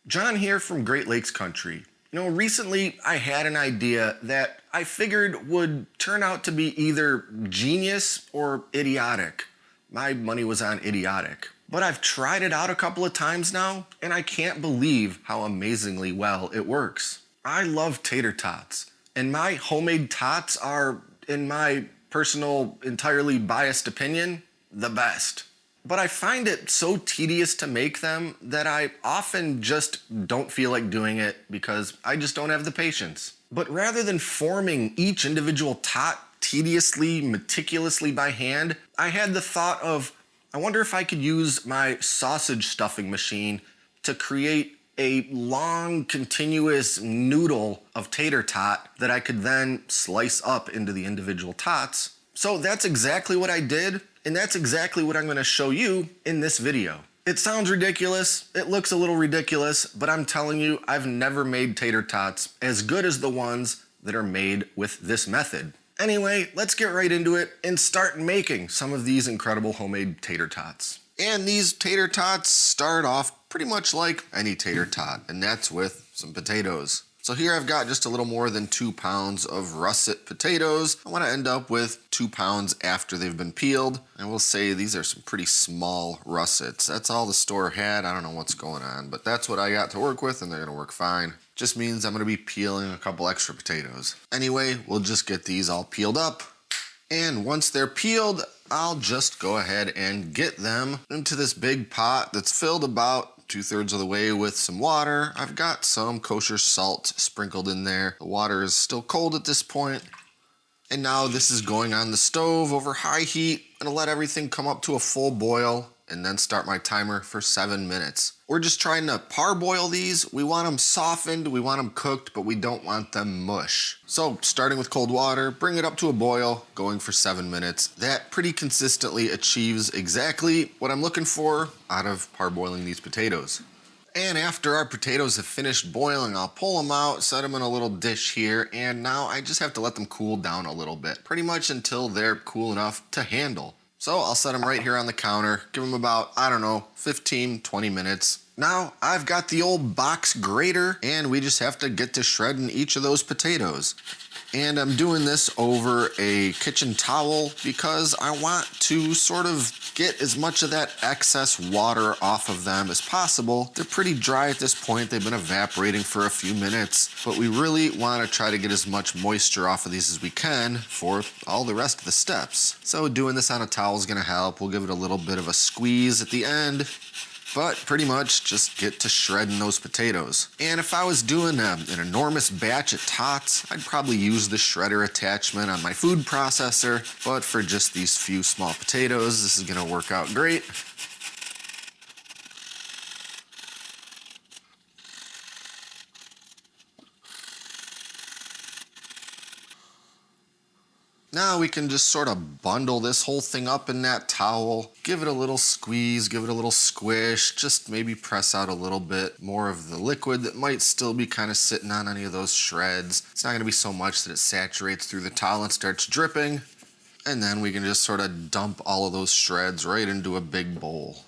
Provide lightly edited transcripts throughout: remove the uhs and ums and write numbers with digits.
John here from Great Lakes Country. Recently I had an idea that I figured would turn out to be either genius or idiotic. My money was on idiotic. But I've tried it out a couple of times now, and I can't believe how amazingly well it works. I love tater tots, and my homemade tots are, in my personal, entirely biased opinion, the best. But I find it so tedious to make them that I often just don't feel like doing it because I just don't have the patience. But rather than forming each individual tot tediously, meticulously by hand, I had the thought of, I wonder if I could use my sausage stuffing machine to create a long, continuous noodle of tater tot that I could then slice up into the individual tots. So that's exactly what I did, and that's exactly what I'm going to show you in this video. It sounds ridiculous, it looks a little ridiculous, but I'm telling you, I've never made tater tots as good as the ones that are made with this method. Anyway, let's get right into it and start making some of these incredible homemade tater tots. And these tater tots start off pretty much like any tater tot, and that's with some potatoes. So here I've got just a little more than 2 pounds of russet potatoes. I want to end up with 2 pounds after they've been peeled. And we'll say these are some pretty small russets. That's all the store had. I don't know what's going on, but that's what I got to work with, and they're going to work fine. Just means I'm going to be peeling a couple extra potatoes. Anyway, we'll just get these all peeled up. And once they're peeled, I'll just go ahead and get them into this big pot that's filled about 2/3 of the way with some water. I've got some kosher salt sprinkled in there. The water is still cold at this point. And now this is going on the stove over high heat. I'm gonna let everything come up to a full boil and then start my timer for 7 minutes. We're just trying to parboil these. We want them softened, we want them cooked, but we don't want them mush. So starting with cold water, bring it up to a boil, going for 7 minutes. That pretty consistently achieves exactly what I'm looking for out of parboiling these potatoes. And after our potatoes have finished boiling, I'll pull them out, set them in a little dish here, and now I just have to let them cool down a little bit, pretty much until they're cool enough to handle. So I'll set them right here on the counter, give them about, 15, 20 minutes. Now I've got the old box grater, and we just have to get to shredding each of those potatoes. And I'm doing this over a kitchen towel because I want to sort of get as much of that excess water off of them as possible. They're pretty dry at this point. They've been evaporating for a few minutes, but we really want to try to get as much moisture off of these as we can for all the rest of the steps. So doing this on a towel is going to help. We'll give it a little bit of a squeeze at the end, but pretty much just get to shredding those potatoes. And if I was doing an enormous batch of tots, I'd probably use the shredder attachment on my food processor, but for just these few small potatoes, this is gonna work out great. Now we can just sort of bundle this whole thing up in that towel, give it a little squeeze, give it a little squish, just maybe press out a little bit more of the liquid that might still be kind of sitting on any of those shreds. It's not gonna be so much that it saturates through the towel and starts dripping. And then we can just sort of dump all of those shreds right into a big bowl.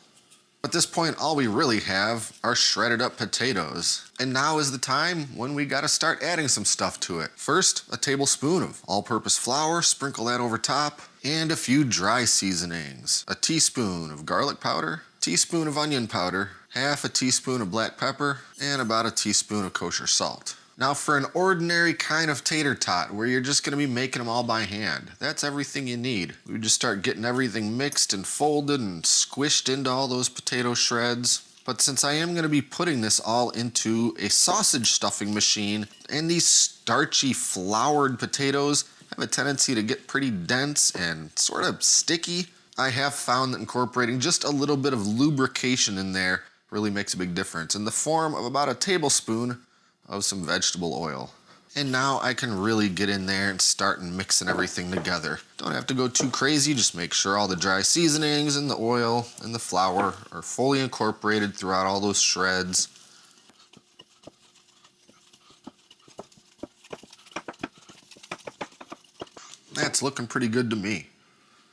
At this point, all we really have are shredded up potatoes. And now is the time when we gotta start adding some stuff to it. First, a tablespoon of all-purpose flour, sprinkle that over top, and a few dry seasonings. A teaspoon of garlic powder, teaspoon of onion powder, half a teaspoon of black pepper, and about a teaspoon of kosher salt. Now for an ordinary kind of tater tot where you're just gonna be making them all by hand, that's everything you need. We just start getting everything mixed and folded and squished into all those potato shreds. But since I am gonna be putting this all into a sausage stuffing machine, and these starchy floured potatoes have a tendency to get pretty dense and sort of sticky, I have found that incorporating just a little bit of lubrication in there really makes a big difference in the form of about a tablespoon of some vegetable oil. And now I can really get in there and start mixing everything together. Don't have to go too crazy, just make sure all the dry seasonings and the oil and the flour are fully incorporated throughout all those shreds. That's looking pretty good to me.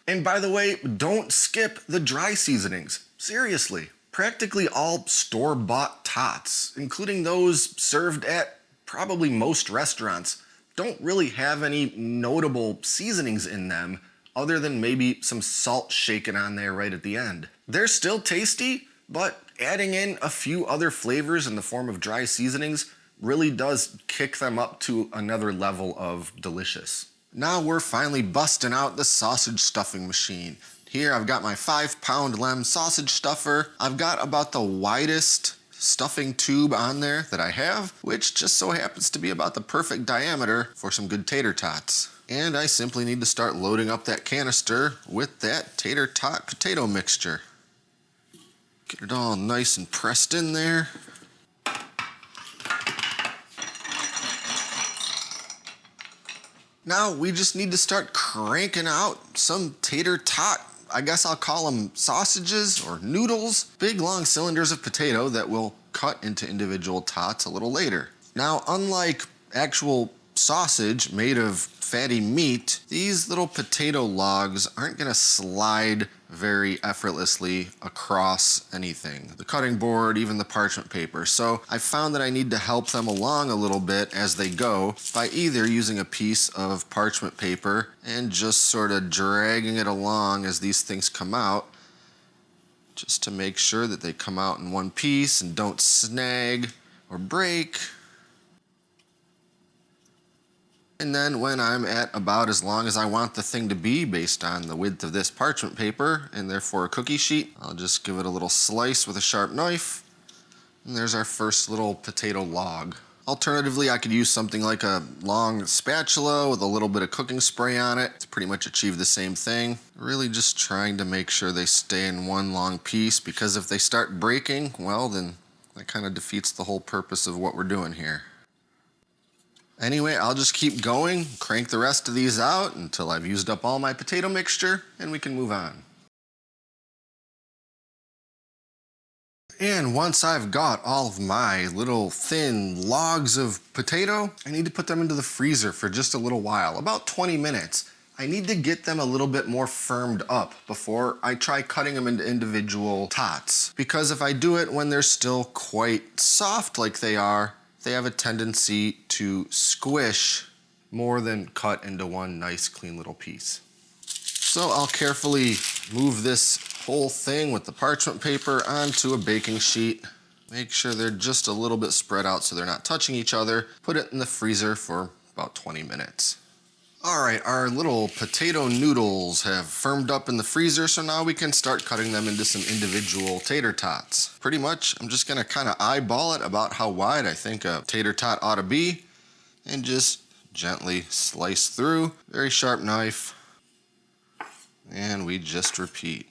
And by the way, don't skip the dry seasonings. Seriously. Practically all store-bought tots, including those served at probably most restaurants, don't really have any notable seasonings in them other than maybe some salt shaken on there right at the end. They're still tasty, but adding in a few other flavors in the form of dry seasonings really does kick them up to another level of delicious. Now we're finally busting out the sausage stuffing machine. Here I've got my 5-pound Lem sausage stuffer. I've got about the widest stuffing tube on there that I have, which just so happens to be about the perfect diameter for some good tater tots. And I simply need to start loading up that canister with that tater tot potato mixture. Get it all nice and pressed in there. Now we just need to start cranking out some tater tot, I guess I'll call them sausages or noodles, big long cylinders of potato that we'll cut into individual tots a little later. Now, unlike actual sausage made of fatty meat, these little potato logs aren't gonna slide very effortlessly across anything. The cutting board, even the parchment paper. So I found that I need to help them along a little bit as they go by either using a piece of parchment paper and just sort of dragging it along as these things come out, just to make sure that they come out in one piece and don't snag or break. And then when I'm at about as long as I want the thing to be based on the width of this parchment paper and therefore a cookie sheet, I'll just give it a little slice with a sharp knife. And there's our first little potato log. Alternatively, I could use something like a long spatula with a little bit of cooking spray on it to pretty much achieve the same thing. Really just trying to make sure they stay in one long piece, because if they start breaking, well, then that kind of defeats the whole purpose of what we're doing here. Anyway, I'll just keep going, crank the rest of these out until I've used up all my potato mixture, and we can move on. And once I've got all of my little thin logs of potato, I need to put them into the freezer for just a little while, about 20 minutes. I need to get them a little bit more firmed up before I try cutting them into individual tots. Because if I do it when they're still quite soft like they have a tendency to squish more than cut into one nice clean little piece. So I'll carefully move this whole thing with the parchment paper onto a baking sheet. Make sure they're just a little bit spread out so they're not touching each other. Put it in the freezer for about 20 minutes. All right, our little potato noodles have firmed up in the freezer, so now we can start cutting them into some individual tater tots. Pretty much, I'm just gonna kind of eyeball it about how wide I think a tater tot ought to be, and just gently slice through. Very sharp knife, and we just repeat.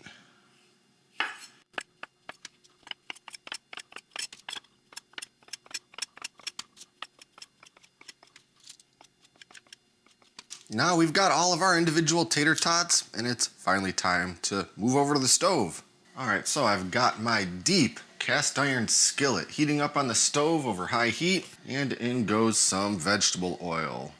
Now we've got all of our individual tater tots, and it's finally time to move over to the stove. All right, so I've got my deep cast iron skillet heating up on the stove over high heat, and in goes some vegetable oil.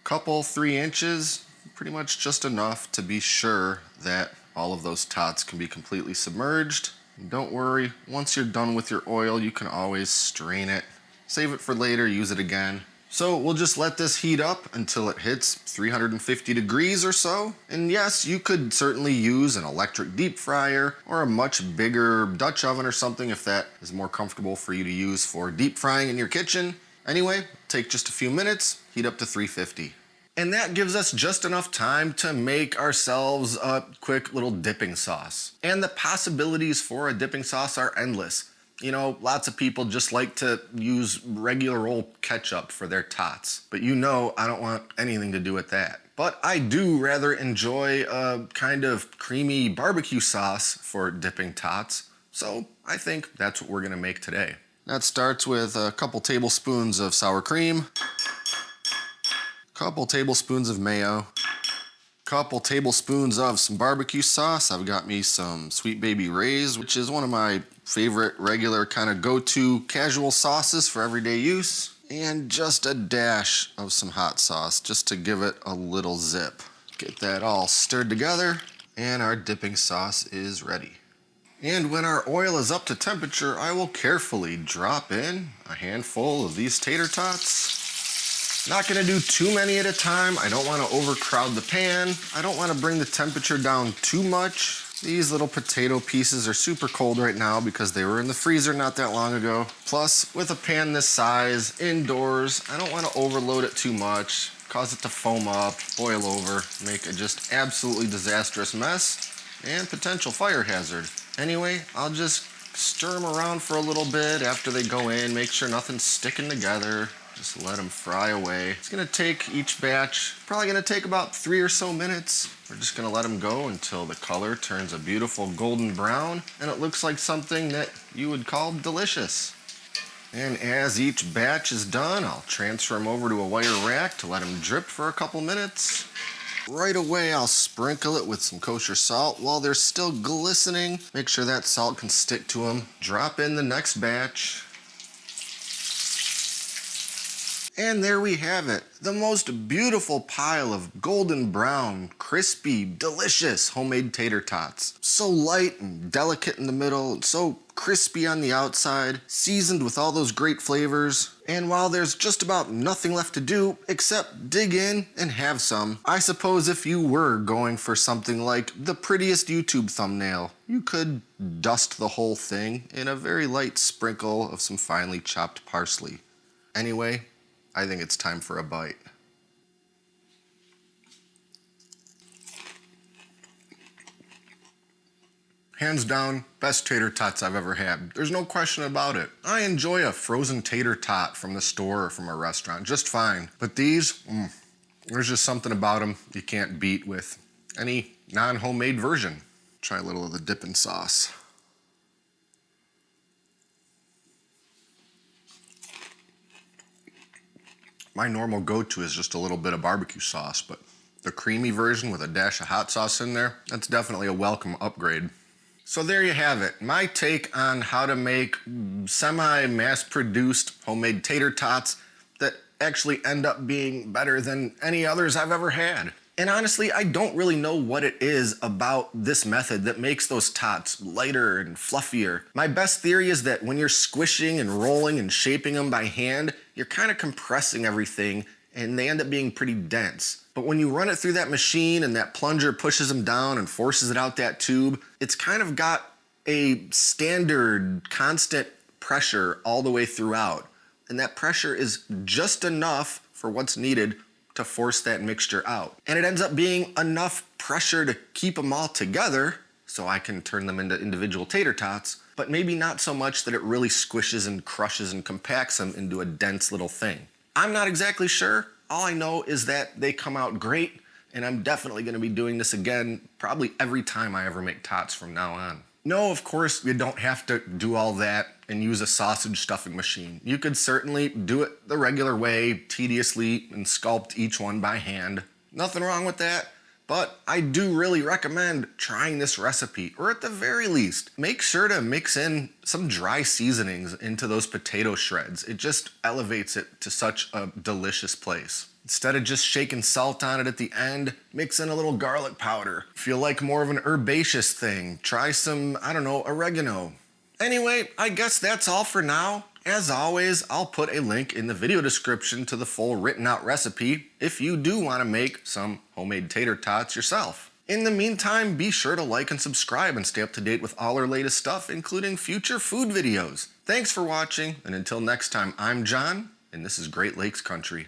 Couple 3 inches, pretty much just enough to be sure that all of those tots can be completely submerged. And don't worry, once you're done with your oil, you can always strain it, save it for later, use it again. So we'll just let this heat up until it hits 350 degrees or so. And yes, you could certainly use an electric deep fryer or a much bigger Dutch oven or something if that is more comfortable for you to use for deep frying in your kitchen. Anyway, take just a few minutes, heat up to 350. And that gives us just enough time to make ourselves a quick little dipping sauce. And the possibilities for a dipping sauce are endless. You know, lots of people just like to use regular old ketchup for their tots. But you know I don't want anything to do with that. But I do rather enjoy a kind of creamy barbecue sauce for dipping tots. So I think that's what we're gonna make today. That starts with a couple tablespoons of sour cream, couple tablespoons of mayo, couple tablespoons of some barbecue sauce. I've got me some Sweet Baby Ray's, which is one of my favorite regular kind of go-to casual sauces for everyday use, and just a dash of some hot sauce just to give it a little zip. Get that all stirred together, and our dipping sauce is ready. And when our oil is up to temperature, I will carefully drop in a handful of these tater tots. Not gonna do too many at a time. I don't wanna overcrowd the pan. I don't wanna bring the temperature down too much. These little potato pieces are super cold right now because they were in the freezer not that long ago. Plus, with a pan this size, indoors, I don't wanna overload it too much, cause it to foam up, boil over, make a just absolutely disastrous mess, and potential fire hazard. Anyway, I'll just stir them around for a little bit after they go in, make sure nothing's sticking together. Just let them fry away. It's gonna take each batch, probably gonna take about 3 or so minutes. We're just gonna let them go until the color turns a beautiful golden brown and it looks like something that you would call delicious. And as each batch is done, I'll transfer them over to a wire rack to let them drip for a couple minutes. Right away, I'll sprinkle it with some kosher salt while they're still glistening. Make sure that salt can stick to them. Drop in the next batch. And there we have it, the most beautiful pile of golden brown, crispy, delicious homemade tater tots. So light and delicate in the middle, and so crispy on the outside, seasoned with all those great flavors. And while there's just about nothing left to do except dig in and have some, I suppose if you were going for something like the prettiest YouTube thumbnail, you could dust the whole thing in a very light sprinkle of some finely chopped parsley. Anyway, I think it's time for a bite. Hands down, best tater tots I've ever had. There's no question about it. I enjoy a frozen tater tot from the store or from a restaurant just fine. But these, there's just something about them you can't beat with any non-homemade version. Try a little of the dipping sauce. My normal go-to is just a little bit of barbecue sauce, but the creamy version with a dash of hot sauce in there, that's definitely a welcome upgrade. So there you have it, my take on how to make semi-mass-produced homemade tater tots that actually end up being better than any others I've ever had. And honestly, I don't really know what it is about this method that makes those tots lighter and fluffier. My best theory is that when you're squishing and rolling and shaping them by hand, you're kind of compressing everything and they end up being pretty dense. But when you run it through that machine and that plunger pushes them down and forces it out that tube, it's kind of got a standard, constant pressure all the way throughout. And that pressure is just enough for what's needed to force that mixture out. And it ends up being enough pressure to keep them all together so I can turn them into individual tater tots, but maybe not so much that it really squishes and crushes and compacts them into a dense little thing. I'm not exactly sure. All I know is that they come out great, and I'm definitely gonna be doing this again probably every time I ever make tots from now on. No, of course, you don't have to do all that and use a sausage stuffing machine. You could certainly do it the regular way, tediously, and sculpt each one by hand. Nothing wrong with that, but I do really recommend trying this recipe, or at the very least, make sure to mix in some dry seasonings into those potato shreds. It just elevates it to such a delicious place. Instead of just shaking salt on it at the end, mix in a little garlic powder. If you like more of an herbaceous thing, try some, I don't know, oregano. Anyway, I guess that's all for now. As always, I'll put a link in the video description to the full written out recipe if you do want to make some homemade tater tots yourself. In the meantime, be sure to like and subscribe and stay up to date with all our latest stuff, including future food videos. Thanks for watching, and until next time, I'm John, and this is Great Lakes Country.